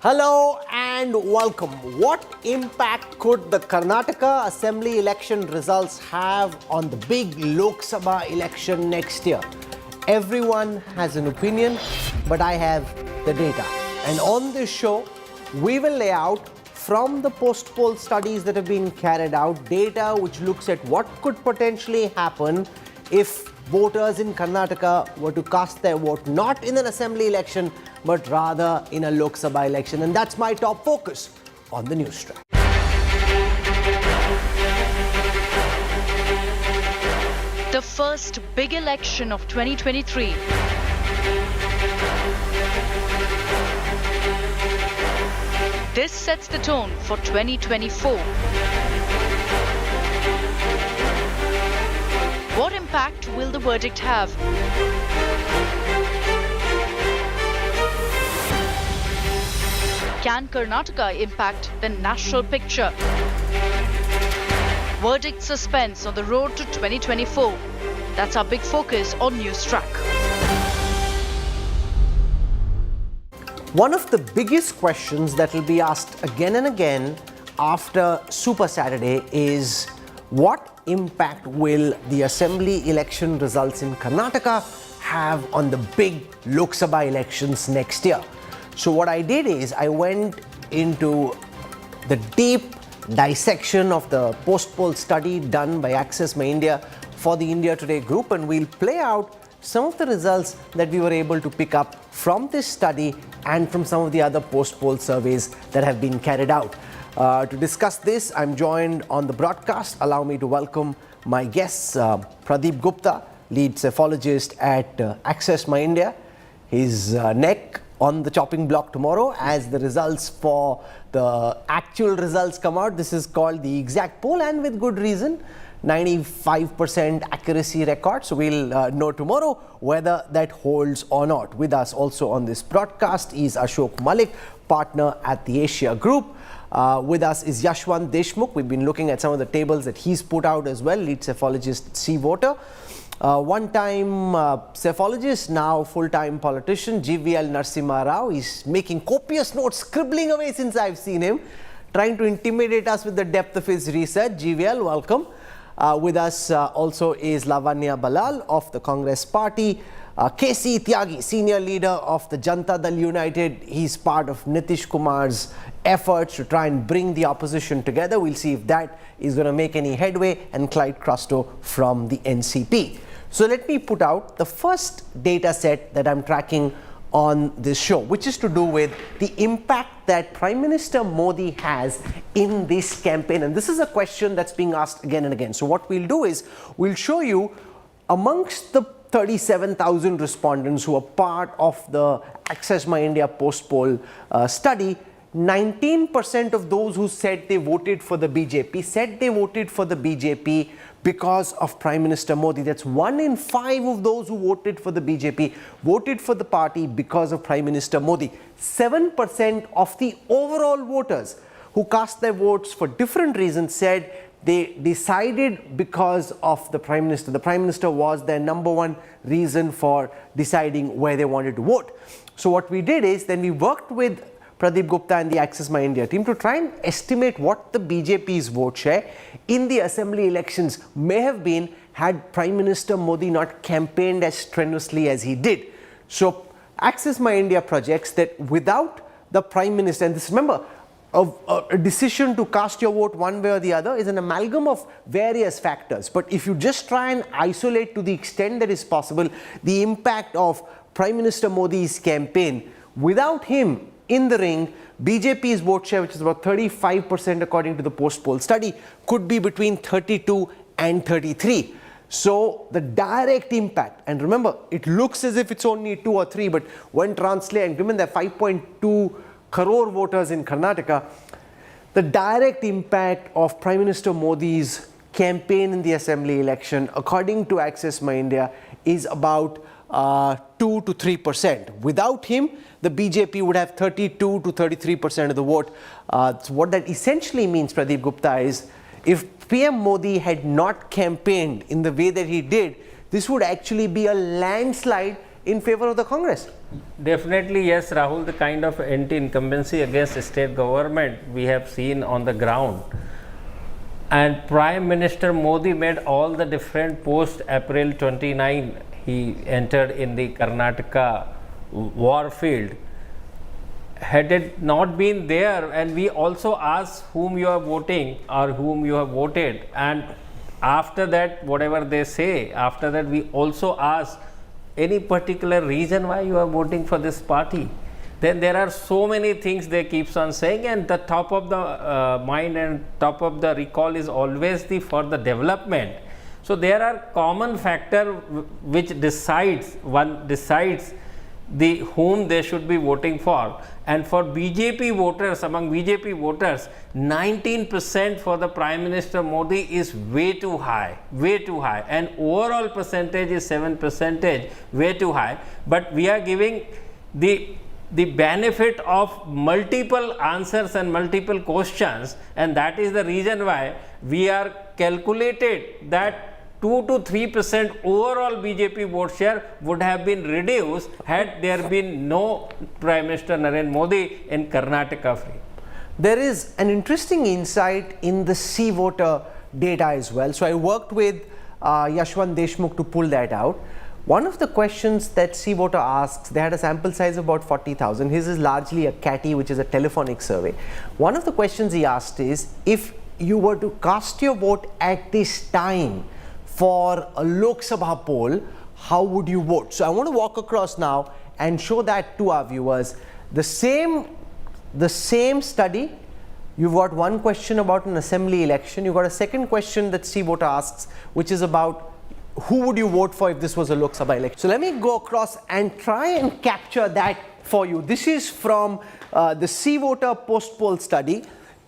Hello and welcome. What impact could the Karnataka Assembly election results have on the big Lok Sabha election next year? Everyone has an opinion, but I have the data. And on this show, we will lay out from the post-poll studies that have been carried out, data which looks at what could potentially happen if voters in Karnataka were to cast their vote not in an assembly election, but rather in a Lok Sabha election. And that's my top focus on the Newstrack. The first big election of 2023. This sets the tone for 2024. What impact will the verdict have? Can Karnataka impact the national picture? Verdict suspense on the road to 2024. That's our big focus on Newstrack. One of the biggest questions that will be asked again and again after Super Saturday is what impact will the assembly election results in Karnataka have on the big Lok Sabha elections next year? So what I did is I went into the deep dissection of the post-poll study done by Access My India for the India Today group, and we'll play out some of the results that we were able to pick up from this study and from some of the other post-poll surveys that have been carried out. To discuss this, I'm joined on the broadcast. Allow me to welcome my guests, Pradeep Gupta, lead cephalogist at Access My India. His neck on the chopping block tomorrow as the results for the actual results come out. This is called the exact poll, and with good reason. 95% accuracy record. So we'll know tomorrow whether that holds or not. With us also on this broadcast is Ashok Malik, partner at the Asia Group. With us is Yashwant Deshmukh. We've been looking at some of the tables that he's put out as well, lead cephalogist, C-voter. One-time cephalogist, now full-time politician, GVL Narasimha Rao. He's making copious notes, scribbling away since I've seen him, trying to intimidate us with the depth of his research. GVL, welcome. With us also is Lavanya Balal of the Congress Party. KC Tyagi, senior leader of the Janata Dal United. He's part of Nitish Kumar's efforts to try and bring the opposition together. We'll see if that is going to make any headway. And Clyde Crusto from the NCP. So let me put out the first data set that I'm tracking on this show, which is to do with the impact that Prime Minister Modi has in this campaign. And this is a question that's being asked again and again. So what we'll do is we'll show you amongst the 37,000 respondents who are part of the Access My India post-poll study, 19% of those who said they voted for the BJP said they voted for the BJP because of Prime Minister Modi. That's 1 in 5 of those who voted for the BJP voted for the party because of Prime Minister Modi. 7% of the overall voters who cast their votes for different reasons said they decided because of the Prime Minister. The Prime Minister was their number one reason for deciding where they wanted to vote. So what we did is then we worked with Pradeep Gupta and the Access My India team to try and estimate what the BJP's vote share in the assembly elections may have been had Prime Minister Modi not campaigned as strenuously as he did. So Access My India projects that without the Prime Minister, and this, remember, a decision to cast your vote one way or the other is an amalgam of various factors. But if you just try and isolate to the extent that is possible the impact of Prime Minister Modi's campaign, without him in the ring, BJP's vote share, which is about 35% according to the post-poll study, could be between 32 and 33. So the direct impact, and remember, it looks as if it's only 2 or 3, but when translated, and given that 5.2 crore voters in Karnataka, the direct impact of Prime Minister Modi's campaign in the assembly election, according to Access My India, is about 2 to 3%. Without him, the BJP would have 32 to 33% of the vote. So what that essentially means, Pradeep Gupta, is if PM Modi had not campaigned in the way that he did, this would actually be a landslide in favor of the Congress. Definitely, yes, Rahul. The kind of anti-incumbency against state government we have seen on the ground. And Prime Minister Modi made all the different post April 29. He entered in the Karnataka war field. Had it not been there, and we also asked whom you are voting or whom you have voted, and after that, whatever they say, after that, we also ask any particular reason why you are voting for this party. Then there are so many things they keeps on saying, and the top of the mind and top of the recall is always for the development. So there are common factor which decides the whom they should be voting for. And for BJP voters, among BJP voters, 19% for the Prime Minister Modi is way too high, and overall percentage is 7%, way too high. But we are giving the benefit of multiple answers and multiple questions, and that is the reason why we are calculated that 2 to 3% overall BJP vote share would have been reduced had there been no Prime Minister Narendra Modi in Karnataka free. There is an interesting insight in the C voter data as well. So I worked with Yashwant Deshmukh to pull that out. One of the questions that C voter asks, they had a sample size of about 40,000. His is largely a CATI, which is a telephonic survey. One of the questions he asked is, if you were to cast your vote at this time for a Lok Sabha poll, how would you vote? So I want to walk across now and show that to our viewers. The same study, you've got one question about an assembly election. You've got a second question that C voter asks, which is about who would you vote for if this was a Lok Sabha election. So let me go across and try and capture that for you. This is from the C voter post poll study.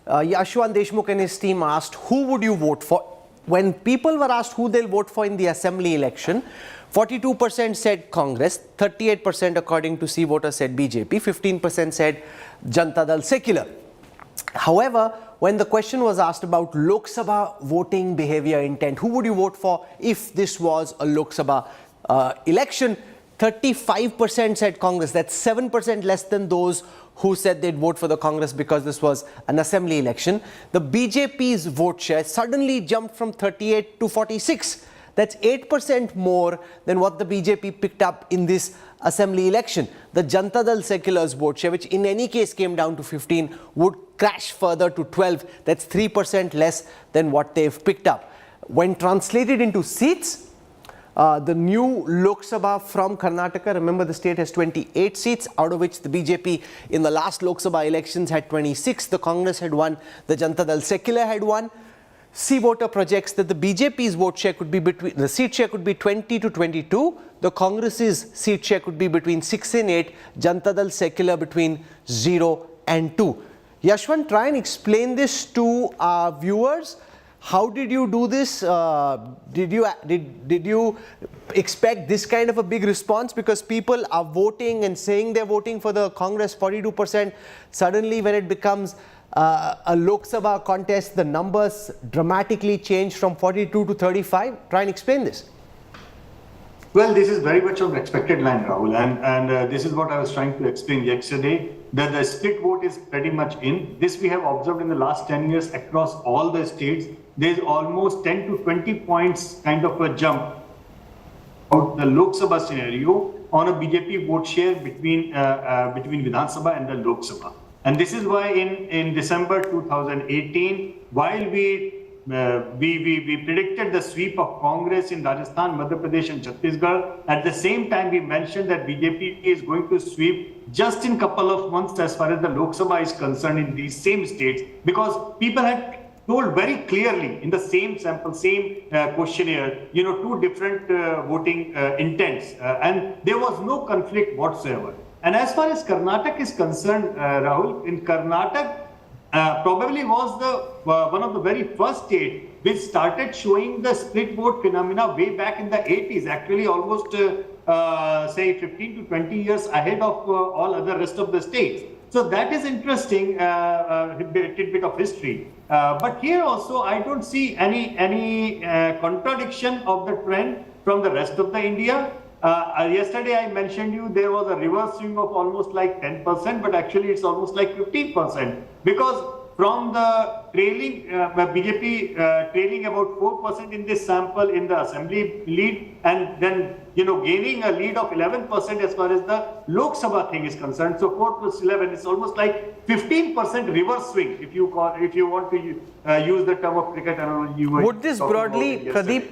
Yashwant Deshmukh and his team asked, who would you vote for? When people were asked who they'll vote for in the assembly election, 42% said Congress, 38% according to C voter said BJP, 15% said Janata Dal Secular. However, when the question was asked about Lok Sabha voting behavior intent, who would you vote for if this was a Lok Sabha election, 35% said Congress. That's 7% less than those who said they'd vote for the Congress because this was an assembly election. The BJP's vote share suddenly jumped from 38 to 46. That's 8% more than what the BJP picked up in this assembly election. The Janata Dal Secular's vote share, which in any case came down to 15, would crash further to 12. That's 3% less than what they've picked up. When translated into seats, the new Lok Sabha from Karnataka, remember the state has 28 seats, out of which the BJP in the last Lok Sabha elections had 26. The Congress had 1, the Janata Dal Secular had 1. C voter projects that the BJP's vote share could be between, the seat share could be 20 to 22. The Congress's seat share could be between 6 and 8. Janata Dal Secular between 0 and 2. Yashwant, try and explain this to our viewers. How did you do this? Did you expect this kind of a big response? Because people are voting and saying they're voting for the Congress, 42%. Suddenly, when it becomes a Lok Sabha contest, the numbers dramatically change from 42 to 35. Try and explain this. Well, this is very much on the expected line, Rahul, and this is what I was trying to explain yesterday, that the split vote is pretty much in. This we have observed in the last 10 years across all the states. There is almost 10 to 20 points kind of a jump out the Lok Sabha scenario on a BJP vote share between Vidhan Sabha and the Lok Sabha. And this is why in December 2018, while we predicted the sweep of Congress in Rajasthan, Madhya Pradesh and Chhattisgarh. At the same time, we mentioned that BJP is going to sweep just in couple of months as far as the Lok Sabha is concerned in these same states, because people had told very clearly in the same sample, same questionnaire, two different voting intents, and there was no conflict whatsoever. And as far as Karnataka is concerned, Rahul, in Karnataka, probably was the one of the very first state which started showing the split vote phenomena way back in the 80s, actually almost say 15 to 20 years ahead of all other rest of the states. So that is interesting, tidbit of history. But here also I don't see any contradiction of the trend from the rest of the India. Yesterday I mentioned you there was a reverse swing of almost like 10%, but actually it's almost like 15%, because from the trailing BJP trailing about 4% in this sample in the assembly lead, and then gaining a lead of 11% as far as the Lok Sabha thing is concerned. So 4 plus 11 is almost like 15% reverse swing, if you want to use the term of cricket analogy. Would this broadly, Pradeep,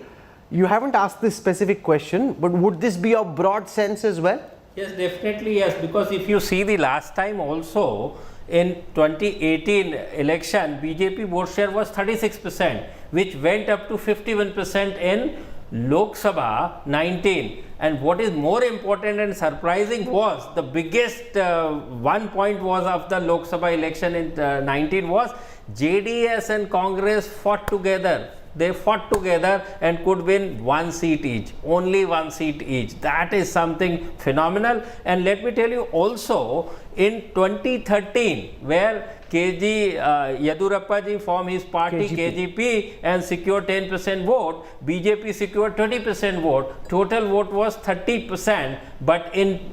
you haven't asked this specific question, but would this be a broad sense as well? Yes, definitely yes, because if you see the last time also, in 2018 election, BJP vote share was 36%, which went up to 51% in Lok Sabha 19. And what is more important and surprising was the biggest one point was of the Lok Sabha election in 19 was JDS and Congress fought together. They fought together and could win one seat each, only one seat each. That is something phenomenal. And let me tell you also, in 2013, where KG Yadurappa ji formed his party KGP and secured 10% vote, BJP secured 20% vote, total vote was 30%, but in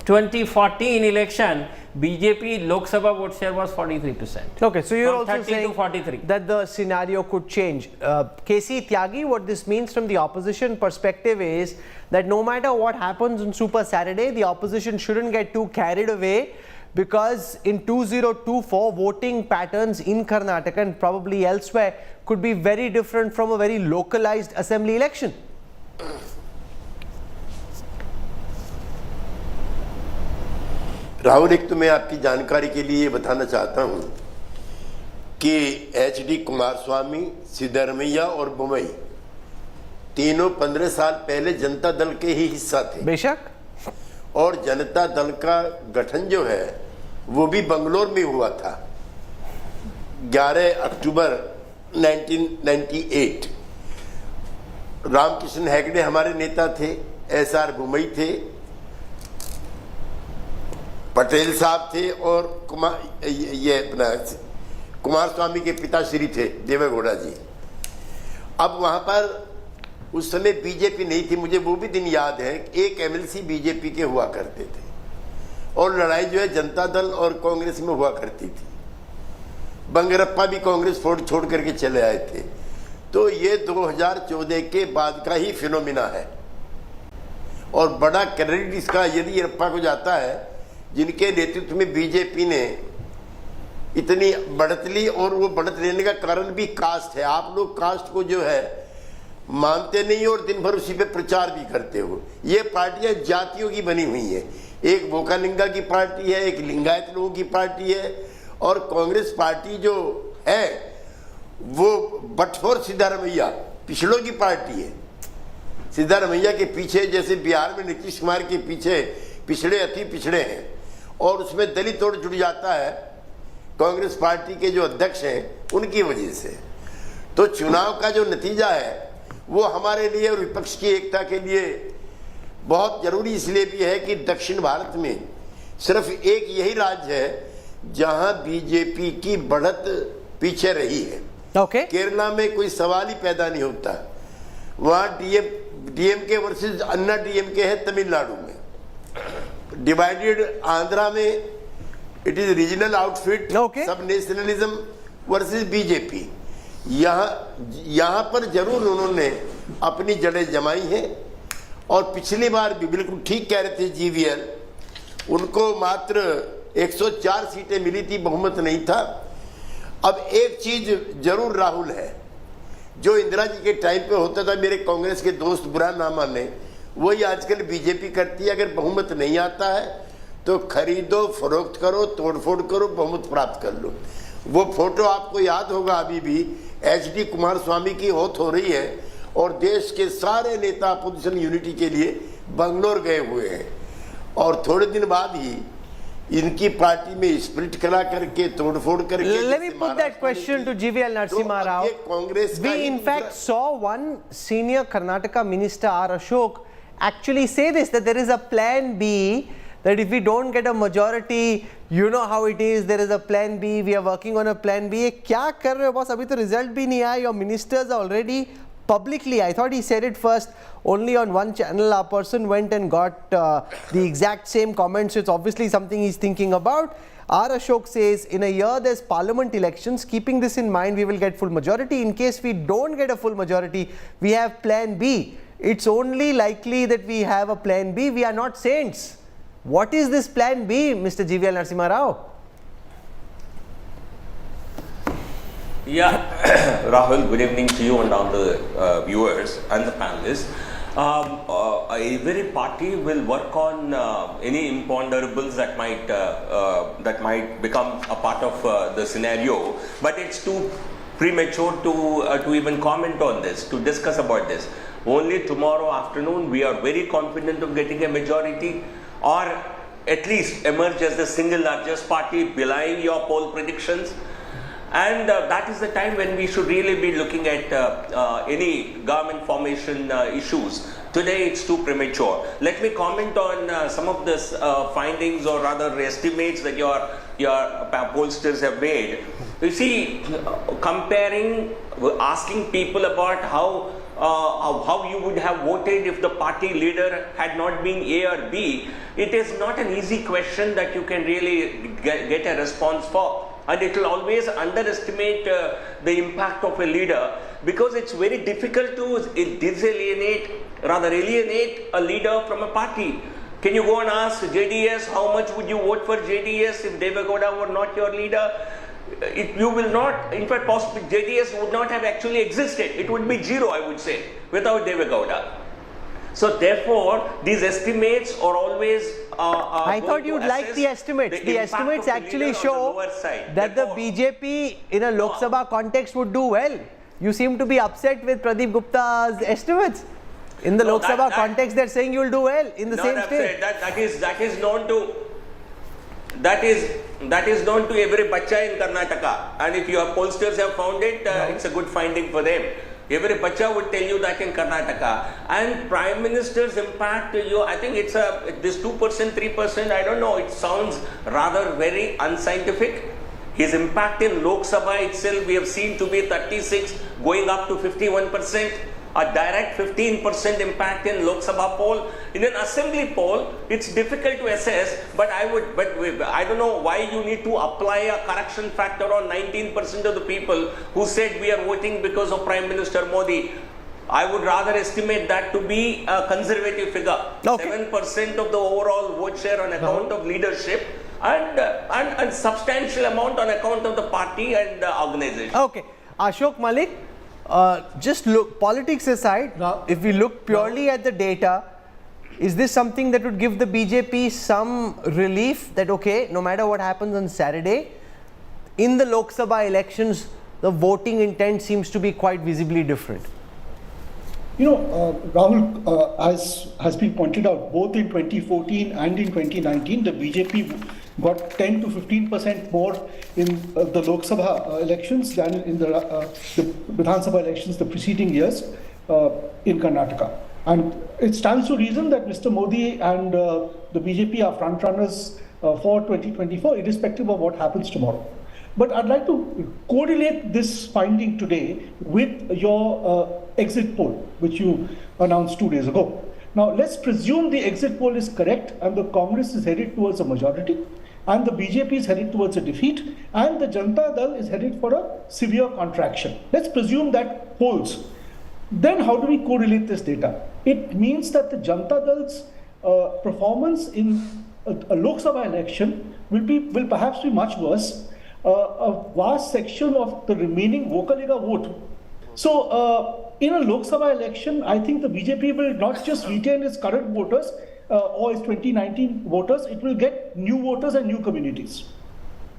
2014 election, BJP Lok Sabha vote share was 43%. Okay, so you're From also 30 to saying 43. that the scenario could change. KC Tyagi, what this means from the opposition perspective is that no matter what happens on Super Saturday, the opposition shouldn't get too carried away, because in 2024, voting patterns in Karnataka and probably elsewhere could be very different from a very localized assembly election. Rahul, एक तो मैं आपकी जानकारी के लिए बताना चाहता हूं कि HD कुमारस्वामी, सिद्धरमैया और बुमई तीनों 15 साल पहले जनता दल के ही हिस्सा थे। बेशक। और जनता दल का गठन जो है वो भी बंगलोर में हुआ था 11 अक्टूबर 1998। रामकृष्ण हेगड़े हमारे नेता थे, SR बुमई थे, पटेल साहब थे, और कुमार स्वामी के पिताश्री थे देवेगौड़ा जी। अब वहां पर उस समय बीजेपी नहीं थी, मुझे वो भी दिन याद है। एक MLC बीजेपी के हुआ करते थे और लड़ाई जो है जनता दल और कांग्रेस में हुआ करती थी। बंगरप्पा भी कांग्रेस छोड़ करके चले आए थे। तो ये 2014 के बाद का ही फिनोमिना है और बड़ा क्रेडिट इसका येदियुरप्पा को जाता है, जिनके नेतृत्व में बीजेपी ने इतनी बढ़त ली। और वो बढ़त लेने का कारण भी कास्ट है। आप लोग कास्ट को जो है मानते नहीं और दिन भर उसी पे प्रचार भी करते हो। ये पार्टियां जातियों की बनी हुई है। एक बोकालिंगा की पार्टी है, एक लिंगायत लोगों की पार्टी है, और कांग्रेस पार्टी जो है वो बटफोर सिद्धारमैया पिछड़ों की पार्टी है। सिद्धारमैया के पीछे जैसे बिहार में नीतीश कुमार के पीछे पिछड़े अति पिछड़े हैं, और उसमें दलित तोड़ जुड़ जाता है कांग्रेस पार्टी के जो अध्यक्ष हैं उनकी वजह से। तो चुनाव का जो नतीजा है वो हमारे लिए और विपक्ष की एकता के लिए बहुत जरूरी इसलिए भी है कि दक्षिण भारत में सिर्फ एक यही राज्य है जहां बीजेपी की बढ़त पीछे रही है। केरला में कोई सवाल ही पैदा नहीं होता। वहां डीएमके वर्सेस अन्ना डीएमके है तमिलनाडु में। डिवाइडेड आंध्रा में इट इज रीजनल आउटफिट, सब नेशनलिज्म वर्सेस बीजेपी। यहाँ पर जरूर उन्होंने अपनी जड़ें जमाई हैं। और पिछली बार भी बिल्कुल ठीक कह रहे थे जीवीएल, उनको मात्र 104 सीटें मिली थी, बहुमत नहीं था। अब एक चीज जरूर राहुल है, जो इंदिरा जी के टाइम पे होता था, मेरे कांग्रेस के दोस्त बुरा ना माने, वही आजकल बीजेपी करती है। अगर बहुमत नहीं आता है तो खरीदो, फरोख्त करो, तोड़फोड़ करो, बहुमत प्राप्त कर लो। वो फोटो आपको याद होगा, अभी भी HD कुमारस्वामी की ओथ हो रही है और देश के सारे नेता अपोजिशन यूनिटी के लिए बंगलोर गए हुए हैं। और थोड़े दिन बाद ही इनकी पार्टी में स्प्लिट करा करके, तोड़फोड़ करके। Let me put that question to GVL Narasimha Rao. We in fact saw one senior Karnataka minister, R. Ashok, actually say this, that there is a plan B, that if we don't get a majority, you know how it is, there is a plan B, we are working on a plan B. क्या कर रहे हो boss? अभी तो result भी नहीं आया, your ministers are already publicly. I thought he said it first only on one channel. Our person went and got the exact same comments. So it's obviously something he's thinking about. R. Ashok says, in a year there's parliament elections. Keeping this in mind, we will get full majority. In case we don't get a full majority, we have plan B. It's only likely that we have a plan B. We are not saints. What is this plan B, Mr. GVL Narasimha Rao? Yeah, Rahul, good evening to you and all the viewers and the panelists. Every party will work on any imponderables that might become a part of the scenario, but it's too premature to even comment on this, to discuss about this. Only tomorrow afternoon we are very confident of getting a majority, or at least emerge as the single largest party, belying your poll predictions. And that is the time when we should really be looking at any government formation issues. Today it's too premature. Let me comment on some of the findings, or rather estimates, that your pollsters have made. You see, comparing, asking people about how you would have voted if the party leader had not been A or B, it is not an easy question that you can really get a response for. And it will always underestimate the impact of a leader, because it's very difficult to alienate a leader from a party. Can you go and ask JDS how much would you vote for JDS if Deve Gowda were not your leader? You will not, in fact, possibly JDS would not have actually existed. It would be zero, I would say, without Deve Gowda. So therefore, these estimates are always I thought you'd like the estimates. The estimates actually show that the BJP in a Lok Sabha context would do well. You seem to be upset with Pradeep Gupta's estimates. In the Lok Sabha context, they're saying you'll do well in the same state. That is known to every bacha in Karnataka, and if your pollsters have found it, it's a good finding for them. Every bacha would tell you that in Karnataka. And Prime Minister's impact, I think it's this 2%, 3%, I don't know, it sounds rather very unscientific. His impact in Lok Sabha itself, we have seen to be 36, going up to 51%. A direct 15% impact in Lok Sabha poll. In an assembly poll, it's difficult to assess, but I don't know why you need to apply a correction factor on 19% of the people who said we are voting because of Prime Minister Modi. I would rather estimate that to be a conservative figure. Okay. 7% of the overall vote share on account of leadership, and substantial amount on account of the party and organization. Okay. Ashok Malik, just look, politics aside, if we look purely at the data, is this something that would give the BJP some relief that, okay, no matter what happens on Saturday, in the Lok Sabha elections, the voting intent seems to be quite visibly different? You know, Rahul, as has been pointed out, both in 2014 and in 2019, the BJP got 10 to 15% more in the Lok Sabha elections than in the Vidhan Sabha elections the preceding years in Karnataka. And it stands to reason that Mr. Modi and the BJP are front runners for 2024, irrespective of what happens tomorrow. But I'd like to correlate this finding today with your exit poll, which you announced 2 days ago. Now, let's presume the exit poll is correct and the Congress is headed towards a majority, and the BJP is headed towards a defeat, and the Janata Dal is headed for a severe contraction. Let's presume that holds. Then how do we correlate this data? It means that the Janata Dal's performance in a Lok Sabha election will perhaps be much worse. A vast section of the remaining Vokalega vote. So in a Lok Sabha election, I think the BJP will not just retain its current voters or its 2019 voters, it will get new voters and new communities.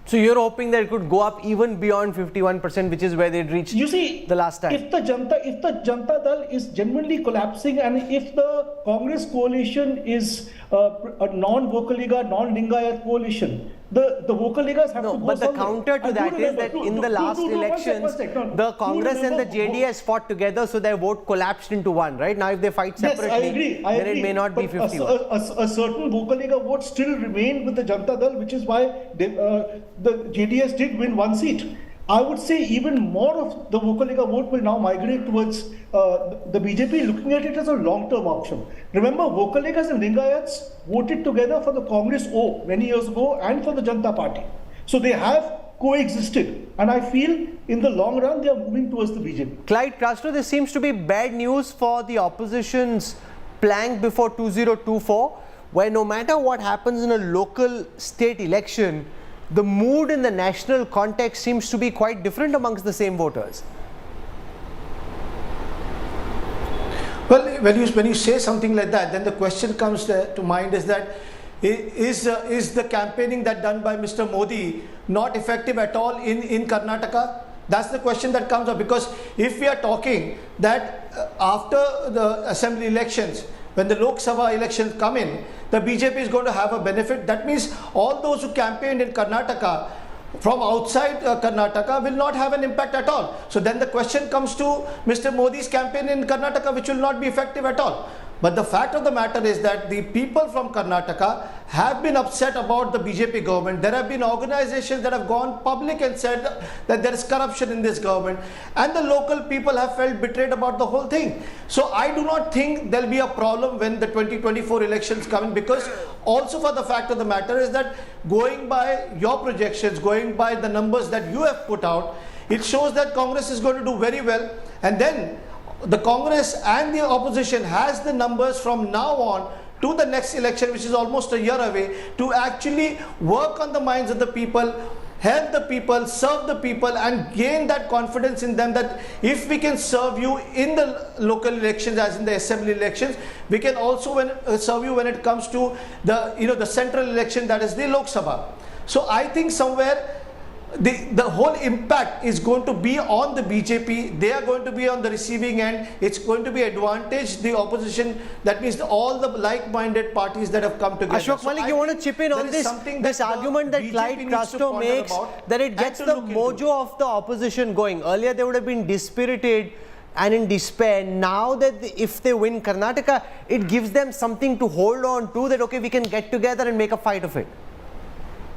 So you're hoping that it could go up even beyond 51%, which is where they'd reached the last time. If the Janata Dal is genuinely collapsing, and if the Congress coalition is a non-Vokalega, non-Lingayat coalition, the Vokalegas have to go but the counter to that is that in the last elections, the Congress and the JDS fought together, so their vote collapsed into one, right? Now if they fight separately, then it may not be 51. A certain Vokalega vote still remained with the Janata Dal, which is why the JDS did win one seat. I would say even more of the Vokalega vote will now migrate towards the BJP, looking at it as a long-term option. Remember, Vokalegas and Lingayats voted together for the Congress O many years ago and for the Janata Party. So they have coexisted, and I feel in the long run they are moving towards the BJP. Clyde Castro, this seems to be bad news for the opposition's plank before 2024, where no matter what happens in a local state election, the mood in the national context seems to be quite different amongst the same voters. Well, when you say something like that, then the question comes to mind is that is the campaigning that done by Mr. Modi not effective at all in Karnataka? That's the question that comes up, because if we are talking that after the assembly elections, when the Lok Sabha elections come in, the BJP is going to have a benefit. That means all those who campaigned in Karnataka from outside Karnataka will not have an impact at all. So then the question comes to Mr. Modi's campaign in Karnataka, which will not be effective at all. But the fact of the matter is that the people from Karnataka have been upset about the BJP government. There have been organizations that have gone public and said that there is corruption in this government, and the local people have felt betrayed about the whole thing. So I do not think there will be a problem when the 2024 elections come in, because also for the fact of the matter is that going by your projections, going by the numbers that you have put out, it shows that Congress is going to do very well, and then the Congress and the opposition has the numbers from now on to the next election, which is almost a year away, to actually work on the minds of the people, help the people, serve the people, and gain that confidence in them that if we can serve you in the local elections as in the assembly elections, we can also serve you when it comes to the central election, that is the Lok Sabha. So I think somewhere the whole impact is going to be on the BJP. They are going to be on the receiving end. It's going to be advantage the opposition. That means all the like-minded parties that have come together. Ashok Malik, you want to chip in on this argument that Clyde Castro makes, that it gets the mojo of the opposition going. Earlier they would have been dispirited and in despair. Now that if they win Karnataka, it gives them something to hold on to, that okay, we can get together and make a fight of it.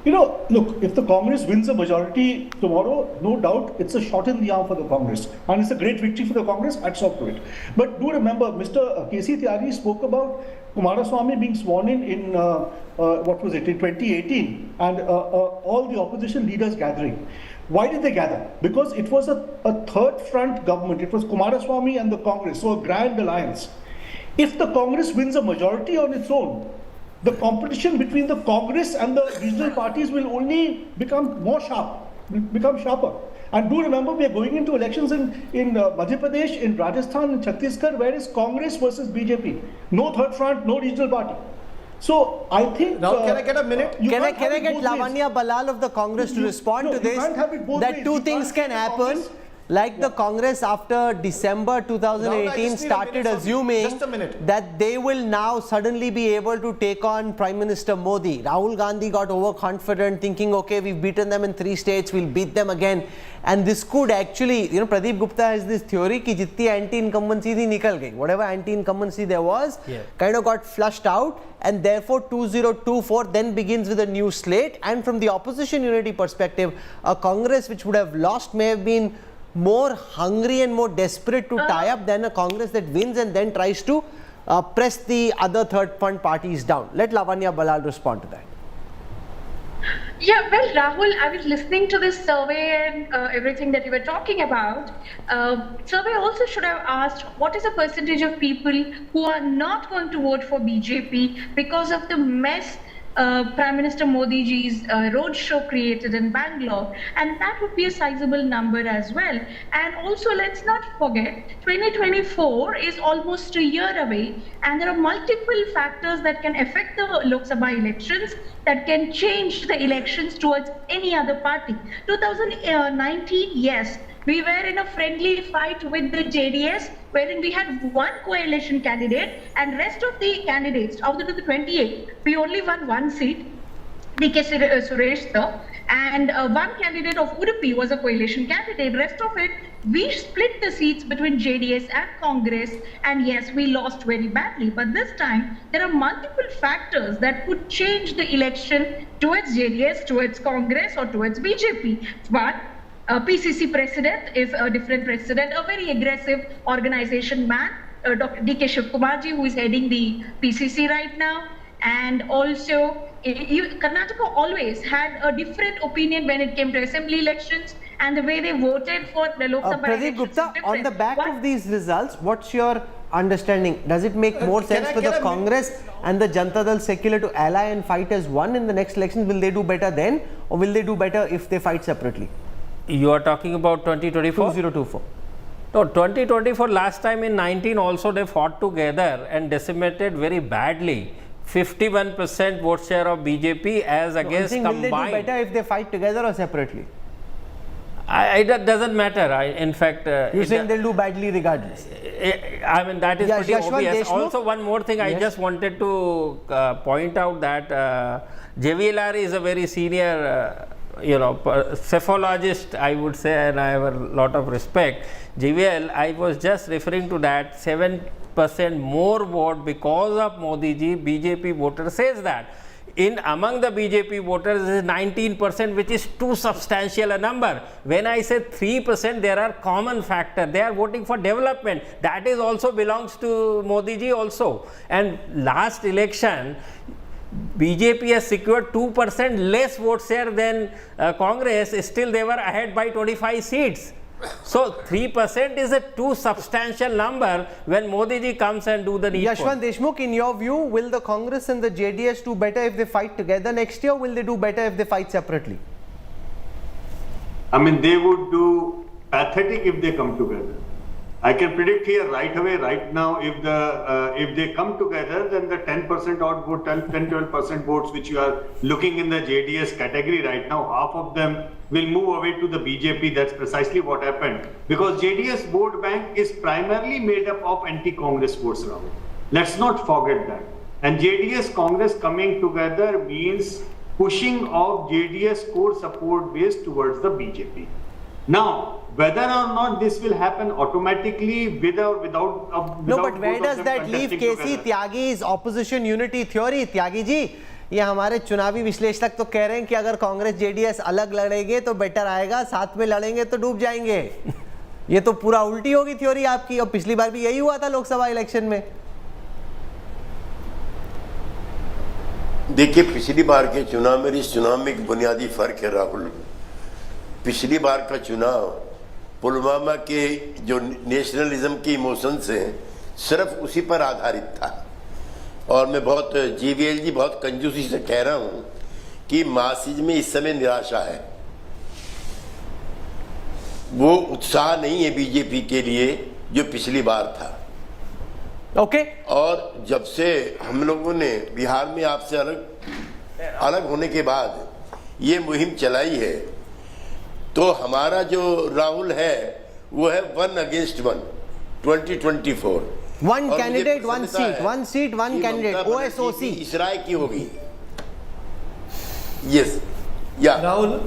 Look, if the Congress wins a majority tomorrow, no doubt it's a shot in the arm for the Congress. And it's a great victory for the Congress, hats off to it. But do remember, Mr. K.C. Tyagi spoke about Kumaraswamy being sworn in 2018, and all the opposition leaders gathering. Why did they gather? Because it was a third front government. It was Kumaraswamy and the Congress, so a grand alliance. If the Congress wins a majority on its own, the competition between the Congress and the regional parties will only become sharper. And do remember, we are going into elections in Madhya Pradesh, in Rajasthan, in Chhattisgarh, where is Congress versus BJP? No third front, no regional party. So I think... Now, can I get a minute? Can I get Lavanya Balal of the Congress to respond to this? That two things can happen. Like the Congress after December 2018 started assuming that they will now suddenly be able to take on Prime Minister Modi. Rahul Gandhi got overconfident, thinking, okay, we've beaten them in 3 states, we'll beat them again. And this could actually, Pradeep Gupta has this theory ki jitni anti-incumbency thi nikal gayi. Whatever anti-incumbency there was, kind of got flushed out, and therefore 2024 then begins with a new slate. And from the opposition unity perspective, a Congress which would have lost may have been more hungry and more desperate to tie up than a Congress that wins and then tries to press the other third front parties down. Let Lavanya Balal respond to that. Yeah, well, Rahul, I was listening to this survey and everything that you were talking about. Survey also should have asked what is the percentage of people who are not going to vote for BJP because of the mess Prime Minister Modi ji's roadshow created in Bangalore, and that would be a sizable number as well. And also, let's not forget, 2024 is almost a year away, and there are multiple factors that can affect the Lok Sabha elections, that can change the elections towards any other party. 2019, yes, we were in a friendly fight with the JDS, wherein we had one coalition candidate, and rest of the candidates, out of the 28, we only won 1 seat, D.K. Suresh sir, and one candidate of Udupi was a coalition candidate. Rest of it, we split the seats between JDS and Congress, and yes, we lost very badly. But this time, there are multiple factors that could change the election towards JDS, towards Congress, or towards BJP. But PCC president is a different president, a very aggressive organization man, Dr. D.K. Shivkumarji, who is heading the PCC right now. And also, Karnataka always had a different opinion when it came to assembly elections, and the way they voted for the Lok Sabha Pradeep elections Gupta, is different. on the back What- of these results, what's your understanding? Does it make more sense for the can I- Congress and the Janata Dal Secular to ally and fight as one in the next election? Will they do better then, or will they do better if they fight separately? You are talking about 2024? 2024. No, 2024 last time in 19 also they fought together and decimated very badly. 51% vote share of BJP as against Will they do combined. better if they fight together or separately? That doesn't matter. In fact, You're saying they'll do badly regardless. I mean, that is Yeah, pretty Yashwant obvious. Deshmukh? Also, one more thing, I Yes. just wanted to point out that JVLR is a very senior, cephalologist, I would say, and I have a lot of respect. JVL, I was just referring to that 7% more vote because of Modi ji. BJP voter says that. Among the BJP voters is 19%, which is too substantial a number. When I say 3%, there are common factors. They are voting for development. That is also belongs to Modi ji also. And last election, BJP has secured 2% less vote share than Congress. Still, they were ahead by 25 seats. So 3% is a too substantial number when Modi ji comes and do the needful. Yashwant Deshmukh, in your view, will the Congress and the JDS do better if they fight together next year, or will they do better if they fight separately? I mean, they would do pathetic if they come together. I can predict here right away, right now, if they come together, then the 10% odd vote, 10-12% votes which you are looking in the JDS category right now, half of them will move away to the BJP. That's precisely what happened. Because JDS vote bank is primarily made up of anti-Congress votes, Rahul. Let's not forget that. And JDS Congress coming together means pushing of JDS core support base towards the BJP. Now, whether or not this will happen automatically with or without No, but where does that leave KC Tyagi's opposition unity theory? Tyagi ji, ये हमारे चुनावी विश्लेषक तो कह रहे हैं कि अगर कांग्रेस जेडीएस अलग लड़ेंगे तो बेटर आएगा, साथ में लड़ेंगे तो डूब जाएंगे. ये तो पूरा उल्टी होगी थ्योरी आपकी, और पिछली बार भी यही हुआ था लोकसभा इलेक्शन में. देखिए, पिछली बार के चुनाव में इस चुनाव में एक बुनियादी फर्क है राहुल. पिछली बार का चुनाव पुलवामा के जो नेशनलिज्म के इमोशंस हैं सिर्फ उसी पर आधारित था. और मैं बहुत जीवीएल जी बहुत कंजूसी से कह रहा हूं कि मासिज में इस समय निराशा है. वो उत्साह नहीं है बीजेपी के लिए जो पिछली बार था. ओके. और जब से हम लोगों ने बिहार में आपसे अलग होने के बाद ये मुहिम चलाई है, तो हमारा जो राहुल है वो है 1 against 1 2024. One candidate, one seat, one seat, one candidate. OSOC. इसराय की होगी. Yes. Yeah. Rahul.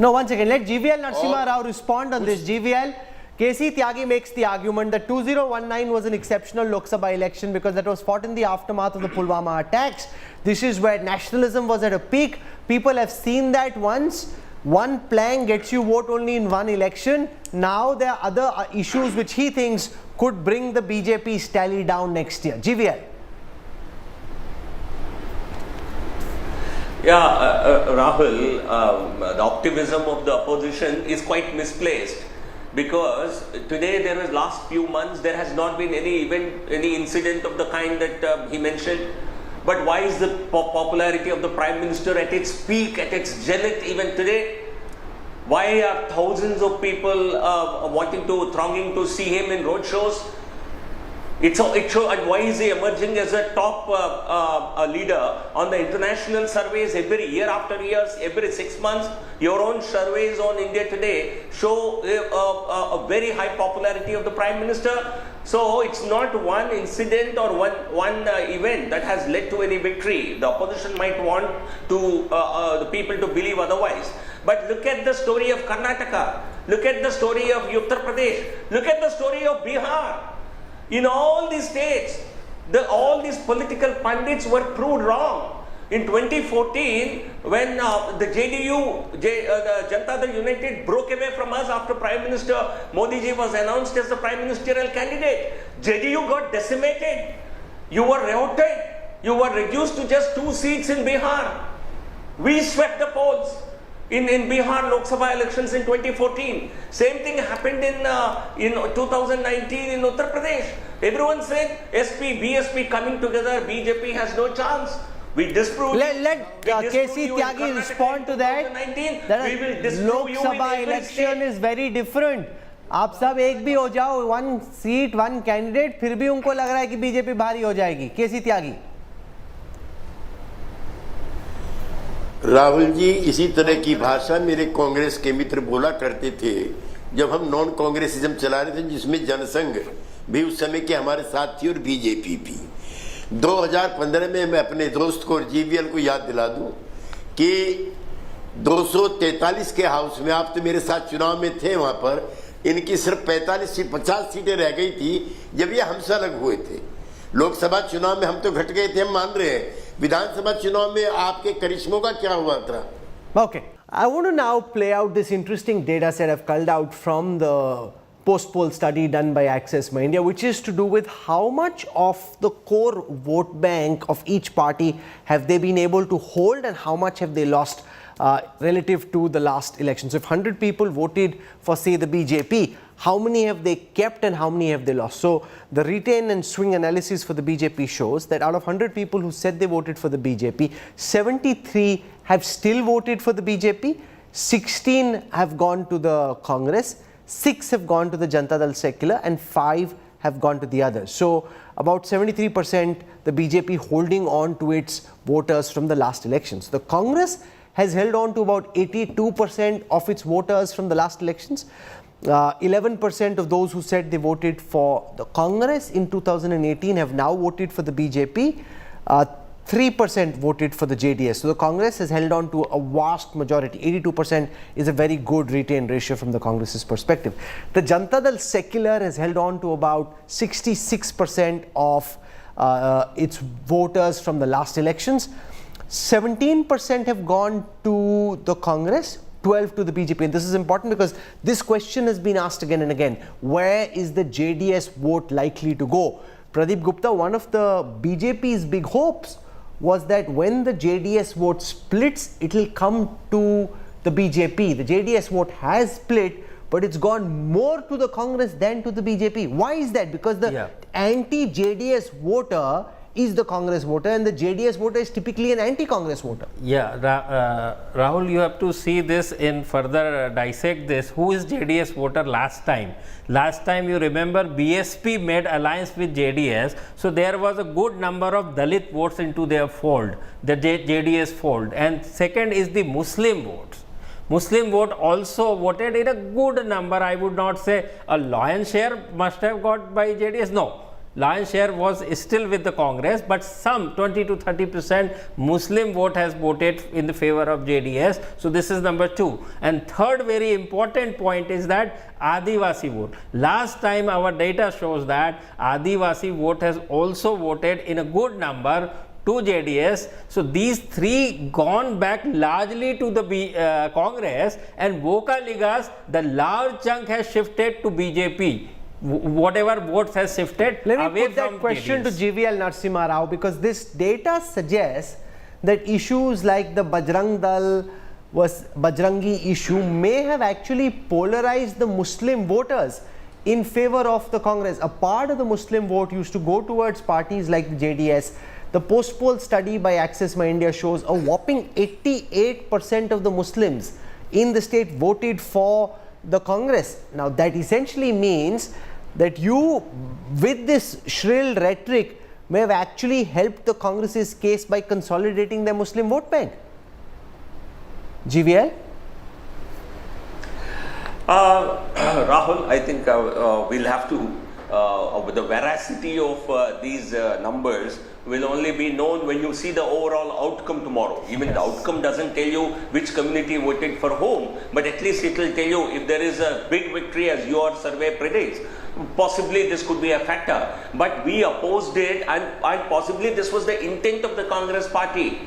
No, one second. Let GVL Narasimha Rao respond on this. GVL, KC Tyagi makes the argument that 2019 was an exceptional Lok Sabha election because that was fought in the aftermath of the Pulwama attacks. This is where nationalism was at a peak. People have seen that once. One plank gets you vote only in one election. Now there are other issues which he thinks could bring the BJP's tally down next year. GVL. Yeah, Rahul, the optimism of the opposition is quite misplaced because today there was last few months there has not been any event, any incident of the kind that he mentioned. But why is the popularity of the Prime Minister at its peak, at its zenith even today? Why are thousands of people thronging to see him in road shows? And why is he emerging as a top leader on the international surveys every year after years, every 6 months? Your own surveys on India Today show a very high popularity of the Prime Minister. So it's not one incident or one event that has led to any victory. The opposition might want the people to believe otherwise. But look at the story of Karnataka. Look at the story of Uttar Pradesh. Look at the story of Bihar. In all these states, all these political pundits were proved wrong. In 2014, when the JDU, the Janata Dal United broke away from us after Prime Minister Modi ji was announced as the Prime Ministerial candidate, JDU got decimated. You were routed. You were reduced to just 2 seats in Bihar. We swept the polls in Bihar Lok Sabha elections in 2014. Same thing happened in 2019 in Uttar Pradesh. Everyone said SP, BSP coming together, BJP has no chance. We disproved. Let KC Tyagi respond to that. Lok Sabha election is very different. आप सब एक भी हो जाओ, 1 seat 1 candidate, फिर भी उनको लग रहा है कि बीजेपी भारी हो जाएगी. केसी त्यागी. राहुल जी, इसी तरह की भाषा मेरे कांग्रेस के मित्र बोला करते थे जब हम नॉन कांग्रेसिज्म चला रहे थे, जिसमें जनसंघ भी उस समय के हमारे साथ थी और बीजेपी भी. 2015 में मैं अपने दोस्त को जीवीएल को याद दिला दूं कि 243 के हाउस में, आप तो मेरे साथ चुनाव में थे वहां पर, इनकी सिर्फ 45 से 50 सीटें रह गई थी जब ये हमसे अलग हुए थे. लोकसभा चुनाव में हम तो घट गए थे, हम मान रहे हैं. विधानसभा चुनाव में आपके करिश्मों का क्या हुआ था? Okay, I want to now play out this interesting data set I've culled out from the post-poll study done by Access My India, which is to do with how much of the core vote bank of each party have they been able to hold and how much have they lost relative to the last election. So if 100 people voted for, say, the BJP, how many have they kept and how many have they lost? So the retain and swing analysis for the BJP shows that out of 100 people who said they voted for the BJP, 73 have still voted for the BJP, 16 have gone to the Congress, 6 have gone to the Janata Dal Secular and 5 have gone to the others. So about 73% the BJP holding on to its voters from the last elections. The Congress has held on to about 82% of its voters from the last elections. 11% of those who said they voted for the Congress in 2018 have now voted for the BJP. 3% voted for the JDS. So the Congress has held on to a vast majority. 82% is a very good retain ratio from the Congress's perspective. The Janata Dal Secular has held on to about 66% of its voters from the last elections. 17% have gone to the Congress, 12 to the BJP. And this is important because this question has been asked again and again. Where is the JDS vote likely to go? Pradeep Gupta, one of the BJP's big hopes was that when the JDS vote splits, it will come to the BJP. The JDS vote has split, but it's gone more to the Congress than to the BJP. Why is that? Because the anti-JDS voter is the Congress voter and the JDS voter is typically an anti-Congress voter. Yeah, Rahul, you have to see this in further dissect this. Who is JDS voter last time? Last time you remember BSP made alliance with JDS, so there was a good number of Dalit votes into their fold, the JDS fold. And second is the Muslim votes. Muslim vote also voted in a good number. I would not say a lion's share must have got by JDS. No. Lion's share was still with the Congress, but some 20 to 30% Muslim vote has voted in the favor of JDS. So this is number 2. And third very important point is that Adivasi vote. Last time our data shows that Adivasi vote has also voted in a good number to JDS. So these three gone back largely to the Congress, and Voka Ligas, the large chunk has shifted to BJP. Whatever votes has shifted. Let me put that question to GVL Narasimha Rao, because this data suggests that issues like the Bajrang Dal was Bajrangi issue may have actually polarized the Muslim voters in favor of the Congress. A part of the Muslim vote used to go towards parties like the JDS. The post-poll study by Access My India shows a whopping 88% of the Muslims in the state voted for the Congress. Now that essentially means that you, with this shrill rhetoric, may have actually helped the Congress's case by consolidating their Muslim vote bank. GVL? Rahul, I think we'll have to, the veracity of these numbers will only be known when you see the overall outcome tomorrow. Even the outcome doesn't tell you which community voted for whom, but at least it will tell you if there is a big victory as your survey predicts. Possibly this could be a factor, but we opposed it, and possibly this was the intent of the Congress party.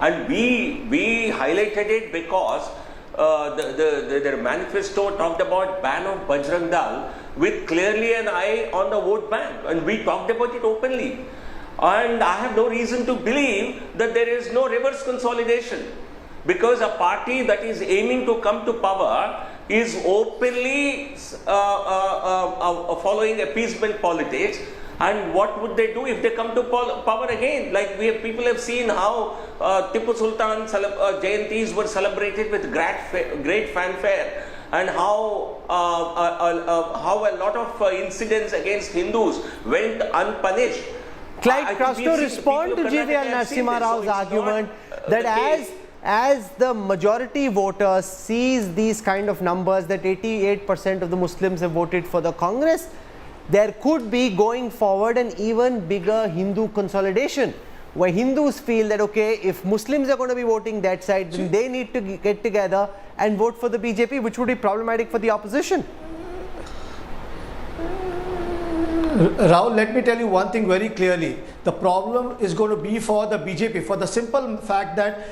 and we highlighted it because their manifesto talked about ban of Bajrang Dal with clearly an eye on the vote bank, and we talked about it openly. And I have no reason to believe that there is no reverse consolidation, because a party that is aiming to come to power is openly following appeasement politics. And what would they do if they come to power again? Like people have seen how Tipu Sultan Jayantis were celebrated with great fanfare, and how a lot of incidents against Hindus went unpunished. Clyde Cross, to respond to GVL Narasimha Rao's argument that as the majority voter sees these kind of numbers, that 88% of the Muslims have voted for the Congress, there could be going forward an even bigger Hindu consolidation, where Hindus feel that, okay, if Muslims are going to be voting that side, then they need to get together and vote for the BJP, which would be problematic for the opposition. Rahul, let me tell you one thing very clearly. The problem is going to be for the BJP, for the simple fact that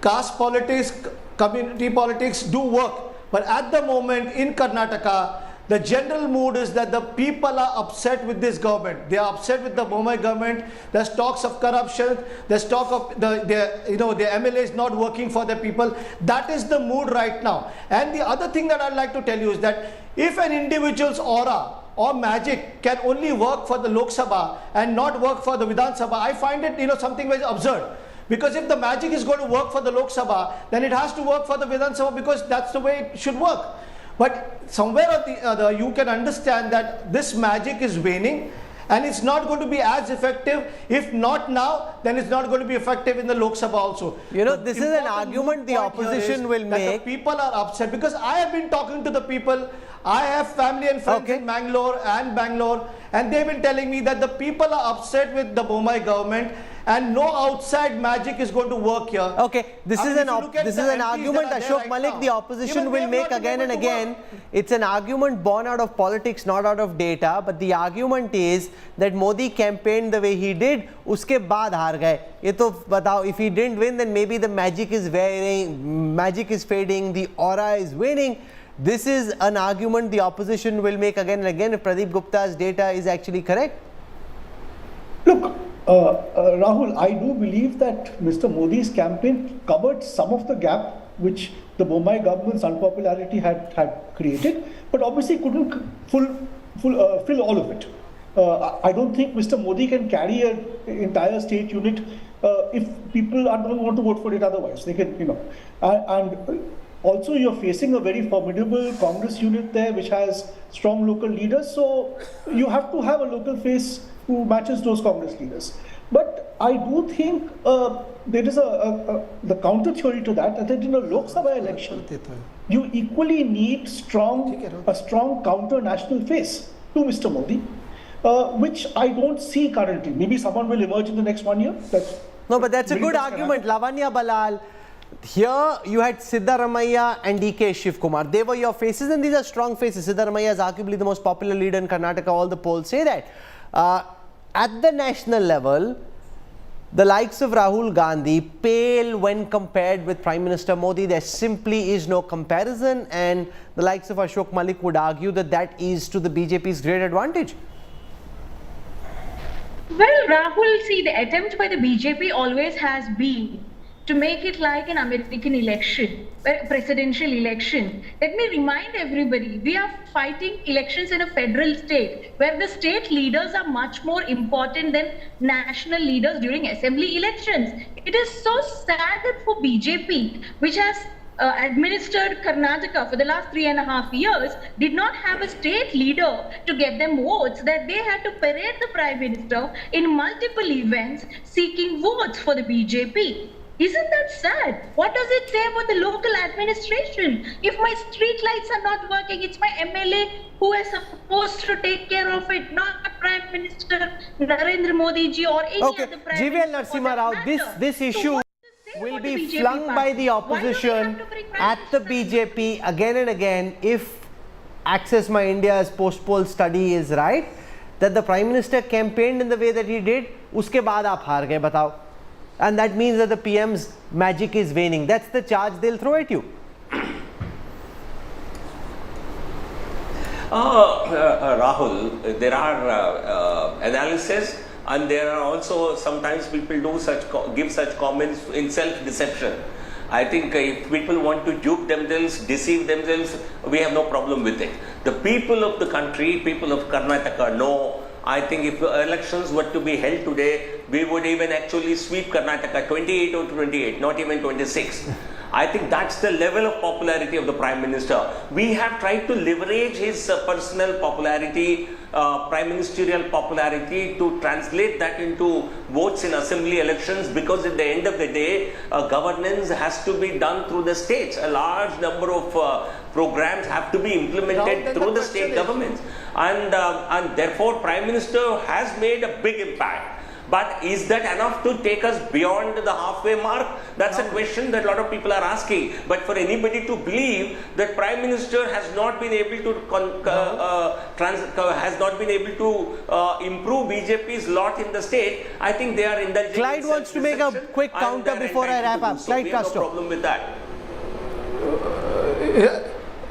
caste politics, community politics do work. But at the moment in Karnataka, the general mood is that the people are upset with this government. They are upset with the Mumbai government. There's talks of corruption. There's talk of the MLAs not working for the people. That is the mood right now. And the other thing that I'd like to tell you is that if an individual's aura or magic can only work for the Lok Sabha and not work for the Vidhan Sabha, I find it something very absurd. Because if the magic is going to work for the Lok Sabha, then it has to work for the Vidhan Sabha, because that's the way it should work. But somewhere or the other, you can understand that this magic is waning, and it's not going to be as effective. If not now, then it's not going to be effective in the Lok Sabha also. This is an argument the opposition will make. The people are upset, because I have been talking to the people. I have family and friends in Bangalore, and they've been telling me that the people are upset with the Mumbai government, and no outside magic is going to work here. Okay, this is an argument Ashok Malik, the opposition will make again and again. It's an argument born out of politics, not out of data. But the argument is that Modi campaigned the way he did, uske baad haar gaye. Ye to batao, if he didn't win, then maybe the magic is fading, the aura is waning. This is an argument the opposition will make again and again if Pradeep Gupta's data is actually correct. Look, Rahul, I do believe that Mr. Modi's campaign covered some of the gap which the Mumbai government's unpopularity had created, but obviously couldn't fill all of it. I don't think Mr. Modi can carry an entire state unit if people don't want to vote for it otherwise. They can, and also you're facing a very formidable Congress unit there which has strong local leaders, so you have to have a local face who matches those Congress leaders. But I do think there is the counter theory to that in a Lok Sabha election, you equally need a strong counter national face to Mr. Modi, which I don't see currently. Maybe someone will emerge in the next 1 year. No, but that's a good argument. Lavanya Balal. Here you had Siddaramaiah and DK Shivkumar. They were your faces, and these are strong faces. Siddaramaiah is arguably the most popular leader in Karnataka. All the polls say that. At the national level, the likes of Rahul Gandhi pale when compared with Prime Minister Modi. There simply is no comparison, and the likes of Ashok Malik would argue that is to the BJP's great advantage. Well, Rahul, see, the attempt by the BJP always has been to make it like an American election, presidential election. Let me remind everybody, we are fighting elections in a federal state where the state leaders are much more important than national leaders during assembly elections. It is so sad that for BJP, which has administered Karnataka for the last 3.5 years, did not have a state leader to get them votes, that they had to parade the Prime Minister in multiple events seeking votes for the BJP. Isn't that sad? What does it say about the local administration? If my street lights are not working, it's my MLA who is supposed to take care of it, not Prime Minister Narendra Modi ji or any other Prime Minister. GVL Narasimha Rao, this issue will be flung by the opposition at the BJP again and again if Access My India's post-poll study is right, that the Prime Minister campaigned in the way that he did, uske baad aap haar gaye, batao. and that means that the PM's magic is waning. That's the charge they'll throw at you. Rahul, there are analysis, and there are also sometimes people give such comments in self-deception. I think if people want to dupe themselves, deceive themselves, we have no problem with it. The people of the country, people of Karnataka know. I think if elections were to be held today, we would even actually sweep Karnataka 28 or 28, not even 26. I think that's the level of popularity of the Prime Minister. We have tried to leverage his personal popularity, Prime Ministerial popularity, to translate that into votes in assembly elections, because at the end of the day, governance has to be done through the states. A large number of programs have to be implemented through the state governments. And therefore, Prime Minister has made a big impact. But is that enough to take us beyond the halfway mark? That's a question that a lot of people are asking. But for anybody to believe that Prime Minister has not been able to improve BJP's lot in the state, I think they are indulging. Clyde wants to make a quick counter before I wrap up. Clyde Castro. No problem with that.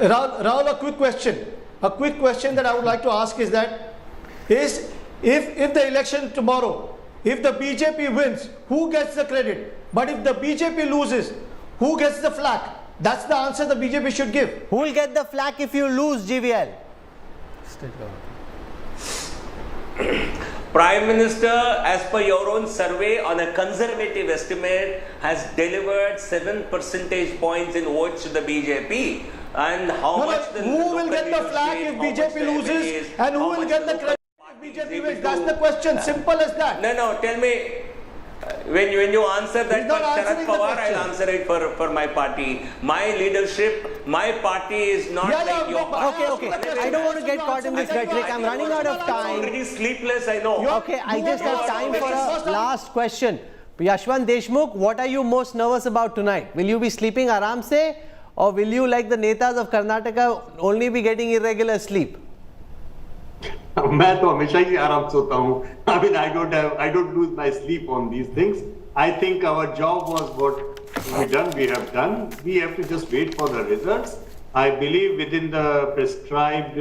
Rahul, a quick question. A quick question that I would like to ask is that if the election tomorrow, if the BJP wins, who gets the credit? But if the BJP loses, who gets the flack? That's the answer the BJP should give. Who will get the flack if you lose, GVL? Prime Minister, as per your own survey, on a conservative estimate, has delivered 7 percentage points in votes to the BJP. And how much who will get the flack if BJP loses, and who will get the credit if BJP wins? That's the question. Simple as that. No, tell me. When you answer that for Sharad Pawar, I'll answer it for my party. My leadership, my party is not like your party. Okay. I don't want to get caught in this rhetoric. I'm running out of time. I'm already sleepless, I know. Okay, I just have time for a last question. Yashwant Deshmukh, what are you most nervous about tonight? Will you be sleeping aram se, or will you, like the netas of Karnataka, only be getting irregular sleep? मैं तो हमेशा ही आराम सोता हूँ. I mean, I don't lose my sleep on these things. I think our job was what we have done. We have to just wait for the results. I believe within the prescribed,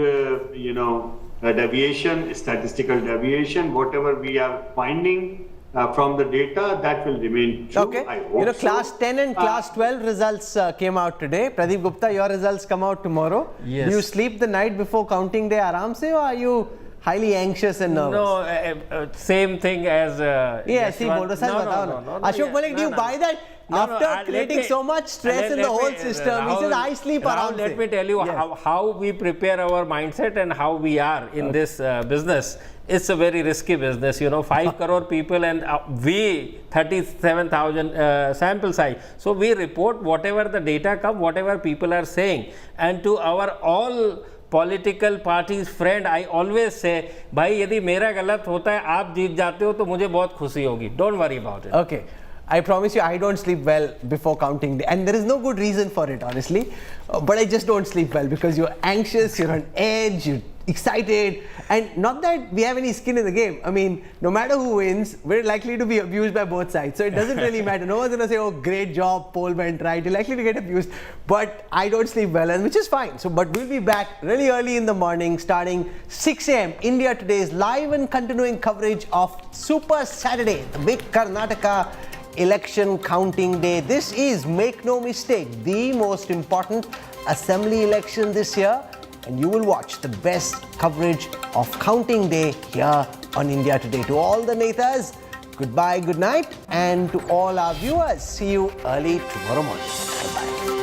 deviation, statistical deviation, whatever we are finding from the data, that will remain true. Okay. I hope Class 10 and Class 12 results came out today. Pradeep Gupta, your results come out tomorrow. Yes. Do you sleep the night before counting day aram se, or are you highly anxious and nervous? No, same thing as Ashok Malik, do you buy that? After creating so much stress in the whole system, he says, I sleep aram se. Let me tell you how we prepare our mindset and how we are in this business. It's a very risky business, 5 crore people and we 37,000 sample size. So we report whatever the data come, whatever people are saying. And to our all political parties friend, I always say, भाई यदि मेरा गलत होता है, आप जीत जाते हो तो मुझे बहुत खुशी होगी. Don't worry about it. Okay. I promise you, I don't sleep well before counting day, and there is no good reason for it, honestly. But I just don't sleep well because you're anxious, you're on edge, you're excited, and not that we have any skin in the game. I mean, no matter who wins, we're likely to be abused by both sides. So it doesn't really matter. No one's going to say, oh, great job, poll went right. You're likely to get abused. But I don't sleep well, and which is fine. So, but we'll be back really early in the morning, starting 6 a.m. India Today's live and continuing coverage of Super Saturday, the big Karnataka election counting day. This is, make no mistake, the most important assembly election this year, and you will watch the best coverage of counting day here on India Today. To all the netas, goodbye, good night, and to all our viewers, see you early tomorrow morning. Bye-bye.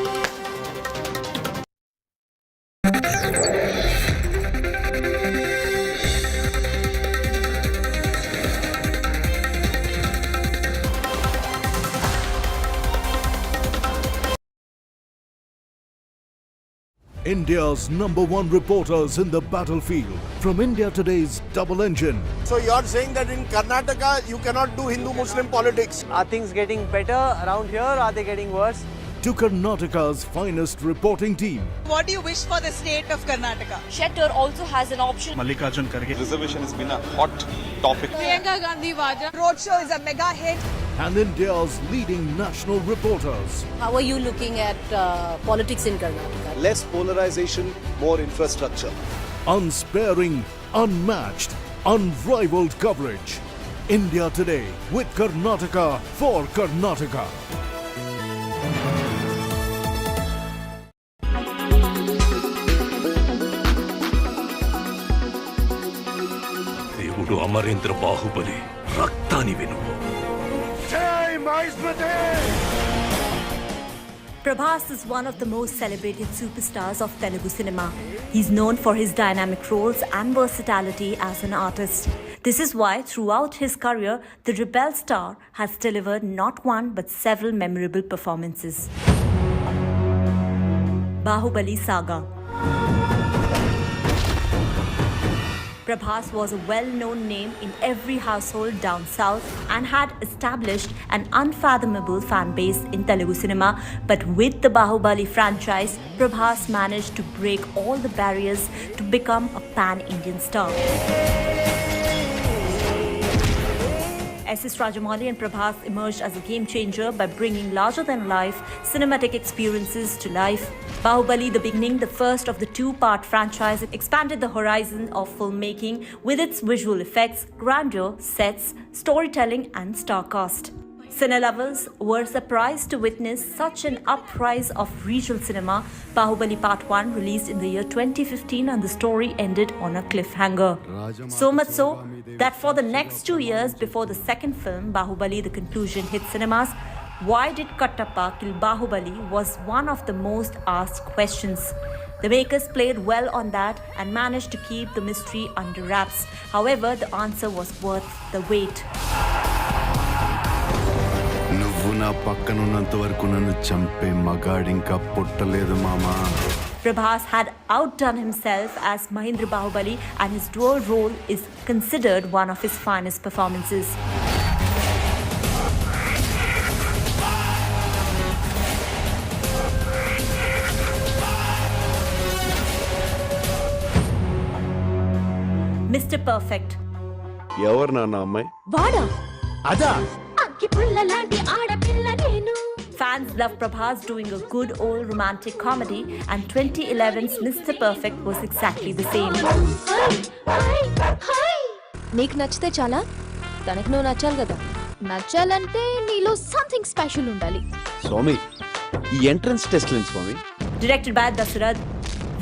India's #1 reporters in the battlefield from India Today's Double Engine. So you're saying that in Karnataka you cannot do Hindu-Muslim politics? Are things getting better around here, or are they getting worse? To Karnataka's finest reporting team. What do you wish for the state of Karnataka? Shettar also has an option. Mallikarjun Kharge reservation has been a hot topic. Priyanka Gandhi Vajra roadshow is a mega hit. and India's leading national reporters. How are you looking at politics in Karnataka? Less polarization, more infrastructure. Unsparing, unmatched, unrivaled coverage. India Today with Karnataka for Karnataka. దేవుడు Amarendra Baahubali రక్తాని వినువు. Jai Mahismati! Prabhas is one of the most celebrated superstars of Telugu cinema. He's known for his dynamic roles and versatility as an artist. This is why throughout his career, the rebel star has delivered not one but several memorable performances. Bahubali Saga. Prabhas was a well-known name in every household down south and had established an unfathomable fan base in Telugu cinema. But with the Bahubali franchise, Prabhas managed to break all the barriers to become a pan-Indian star. S.S. Rajamouli and Prabhas emerged as a game changer by bringing larger-than-life cinematic experiences to life. Bahubali, the beginning, the first of the two-part franchise, expanded the horizon of filmmaking with its visual effects, grandeur, sets, storytelling and star cast. Cine lovers were surprised to witness such an uprise of regional cinema. Bahubali Part 1 released in the year 2015 and the story ended on a cliffhanger. So much so that for the next 2 years before the second film, Bahubali The Conclusion, hit cinemas. Why did Kattappa kill Bahubali was one of the most asked questions. The makers played well on that and managed to keep the mystery under wraps. However, the answer was worth the wait. నువ్వు నా పక్కనున్నంత వరకు నన్ను చంపే మగాడింకా పుట్టలేదు మామా. Prabhas had outdone himself as Mahendra Bahubali and his dual role is considered one of his finest performances. Mr. Perfect. ఎవరు నాన్న అమ్మాయి? Vada. అదా? Fans love Prabhas doing a good old romantic comedy, and 2011's Mr. Perfect was exactly the same. నీకు నచ్చితే చాలా, తనకు నువ్వు నచ్చాలి కదా. నచ్చాలంటే నీలో సంథింగ్ స్పెషల్ ఉండాలి. స్వామి, ఈ ఎంట్రన్స్ టెస్ట్ లేని స్వామి. Directed by Dasarath,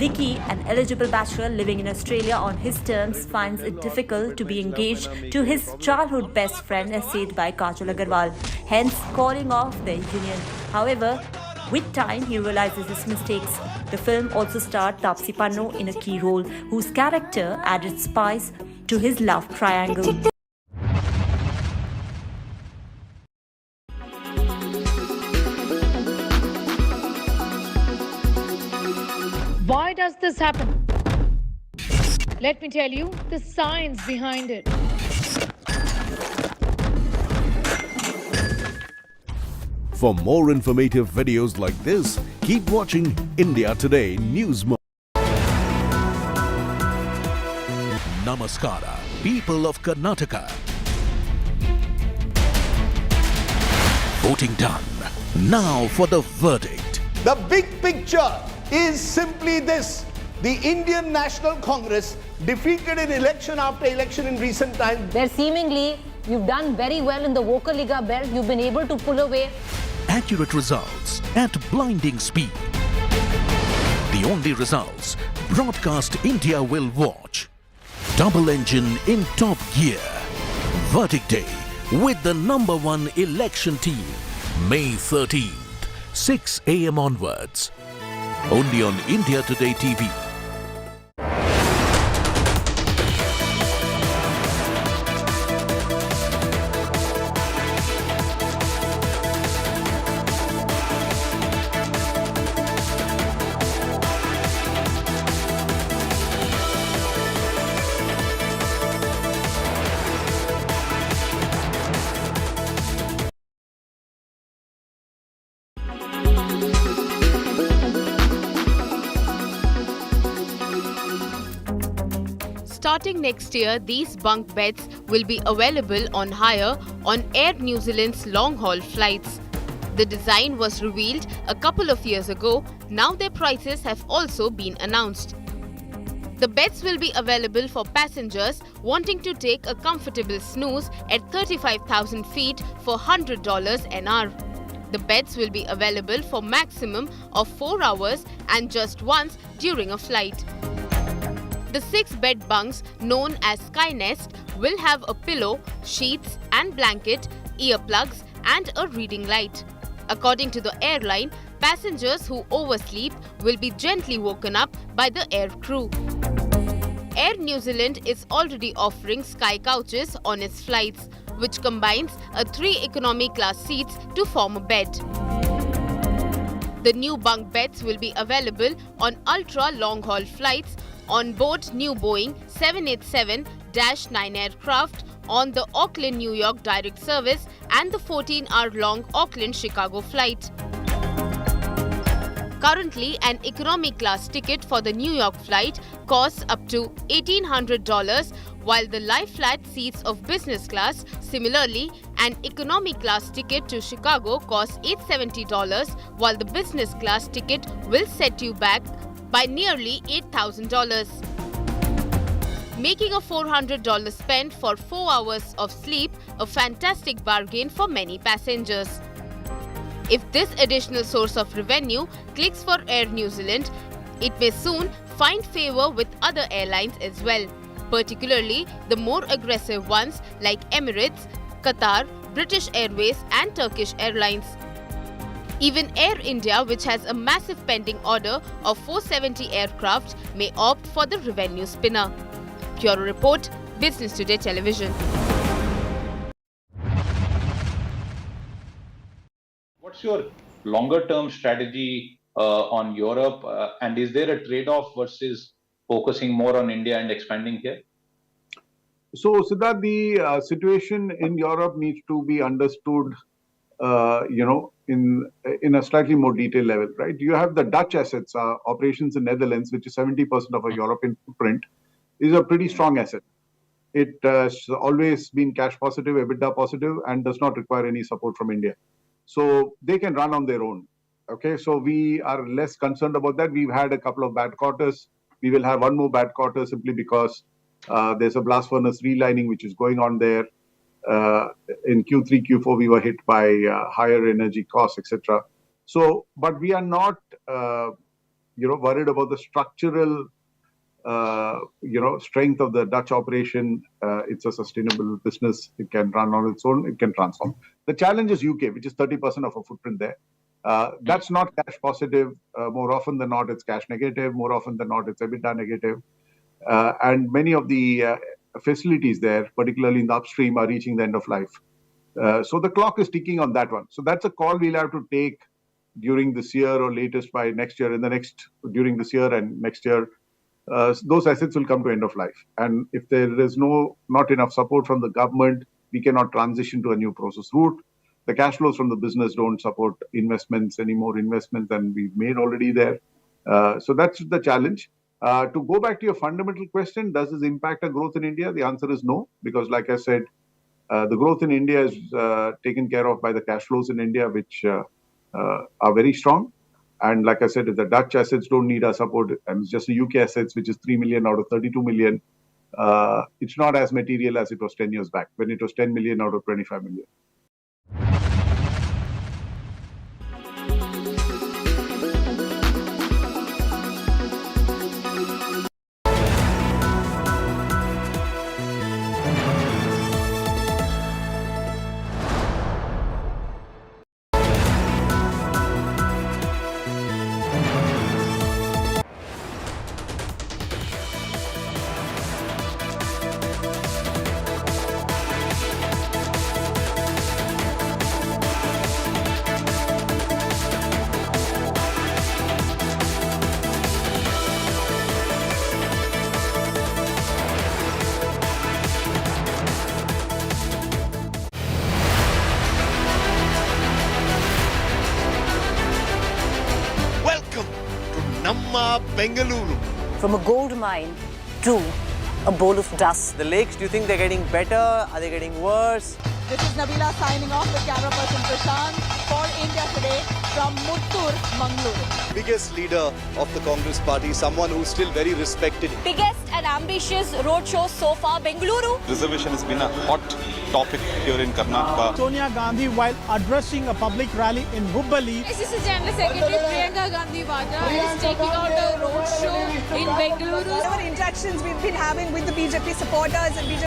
Vicky, an eligible bachelor living in Australia on his terms, finds it difficult to be engaged to his childhood best friend as said by Kanwal Agarwal, hence calling off their union. However, with time, he realizes his mistakes. The film also starred Taapsee Pannu in a key role, whose character added spice to his love triangle. Why does this happen? Let me tell you the science behind it. For more informative videos like this, keep watching India Today News Mode. Namaskara, people of Karnataka. Voting done. Now for the verdict. The big picture is simply this. The Indian National Congress defeated in election after election in recent times. There seemingly you've done very well in the Vokaliga belt. You've been able to pull away Accurate results at blinding speed. The only results broadcast India will watch. Double engine in top gear. Verdict day with the #1 election team. May 13th, 6 a.m. onwards. Only on India Today TV. Starting next year, these bunk beds will be available on hire on Air New Zealand's long-haul flights. The design was revealed a couple of years ago. Now their prices have also been announced. The beds will be available for passengers wanting to take a comfortable snooze at 35,000 feet for $100 an hour. The beds will be available for maximum of 4 hours and just once during a flight. The 6-bed bunks, known as Sky Nest, will have a pillow, sheets and blanket, earplugs and a reading light. According to the airline, passengers who oversleep will be gently woken up by the air crew. Air New Zealand is already offering Sky Couches on its flights, which combines 3 economy class seats to form a bed. The new bunk beds will be available on ultra long-haul flights on board new Boeing 787-9 aircraft on the Auckland-New York direct service and the 14-hour-long Auckland-Chicago flight. Currently, an economy class ticket for the New York flight costs up to $1,800, while the lie-flat seats of business class, similarly, an economy class ticket to Chicago costs $870, while the business class ticket will set you back by nearly $8,000. Making a $400 spend for 4 hours of sleep a fantastic bargain for many passengers. If this additional source of revenue clicks for Air New Zealand, it may soon find favour with other airlines as well, particularly the more aggressive ones like Emirates, Qatar, British Airways and Turkish Airlines. Even Air India, which has a massive pending order of 470 aircraft, may opt for the revenue spinner. Bureau Report, Business Today Television. What's your longer-term strategy on Europe, and is there a trade-off versus focusing more on India and expanding here? So, Siddharth, the situation in Europe needs to be understood, in a slightly more detailed level, right? You have the Dutch assets, operations in Netherlands, which is 70% of our European footprint, is a pretty strong asset. It has always been cash positive, EBITDA positive, and does not require any support from India. So they can run on their own. Okay, so we are less concerned about that. We've had a couple of bad quarters. We will have one more bad quarter simply because there's a blast furnace relining which is going on there. In Q3, Q4, we were hit by higher energy costs, etc. So, but we are not, worried about the structural, strength of the Dutch operation. It's a sustainable business. It can run on its own. It can transform. The challenge is UK, which is 30% of our footprint there. That's not cash positive. More often than not, it's cash negative. More often than not, it's EBITDA negative. And many of the facilities there, particularly in the upstream, are reaching the end of life. So the clock is ticking on that one. So that's a call we'll have to take during this year or latest by next year. During this year and next year, those assets will come to end of life. And if there is not enough support from the government, we cannot transition to a new process route. The cash flows from the business don't support any more investments than we've made already there. So that's the challenge. To go back to your fundamental question, does this impact our growth in India? The answer is no, because like I said, the growth in India is taken care of by the cash flows in India, which are very strong. And like I said, if the Dutch assets don't need our support, and it's just the UK assets, which is 3 million out of 32 million, it's not as material as it was 10 years back, when it was 10 million out of 25 million. Bengaluru. From a gold mine to a bowl of dust. The lakes, do you think they're getting better? Are they getting worse? This is Nabila signing off with camera person Prashant for India Today from Muttur, Mangaluru. Biggest leader of the Congress party, someone who's still very respected. Biggest and ambitious roadshow so far, Bengaluru. Reservation has been a hot topic here in Karnataka. Sonia Gandhi, while addressing a public rally in Hubballi. Assistant General Secretary Priyanka Gandhi Vadra is taking out a roadshow in Bengaluru. Whatever interactions we've been having with the BJP supporters and BJP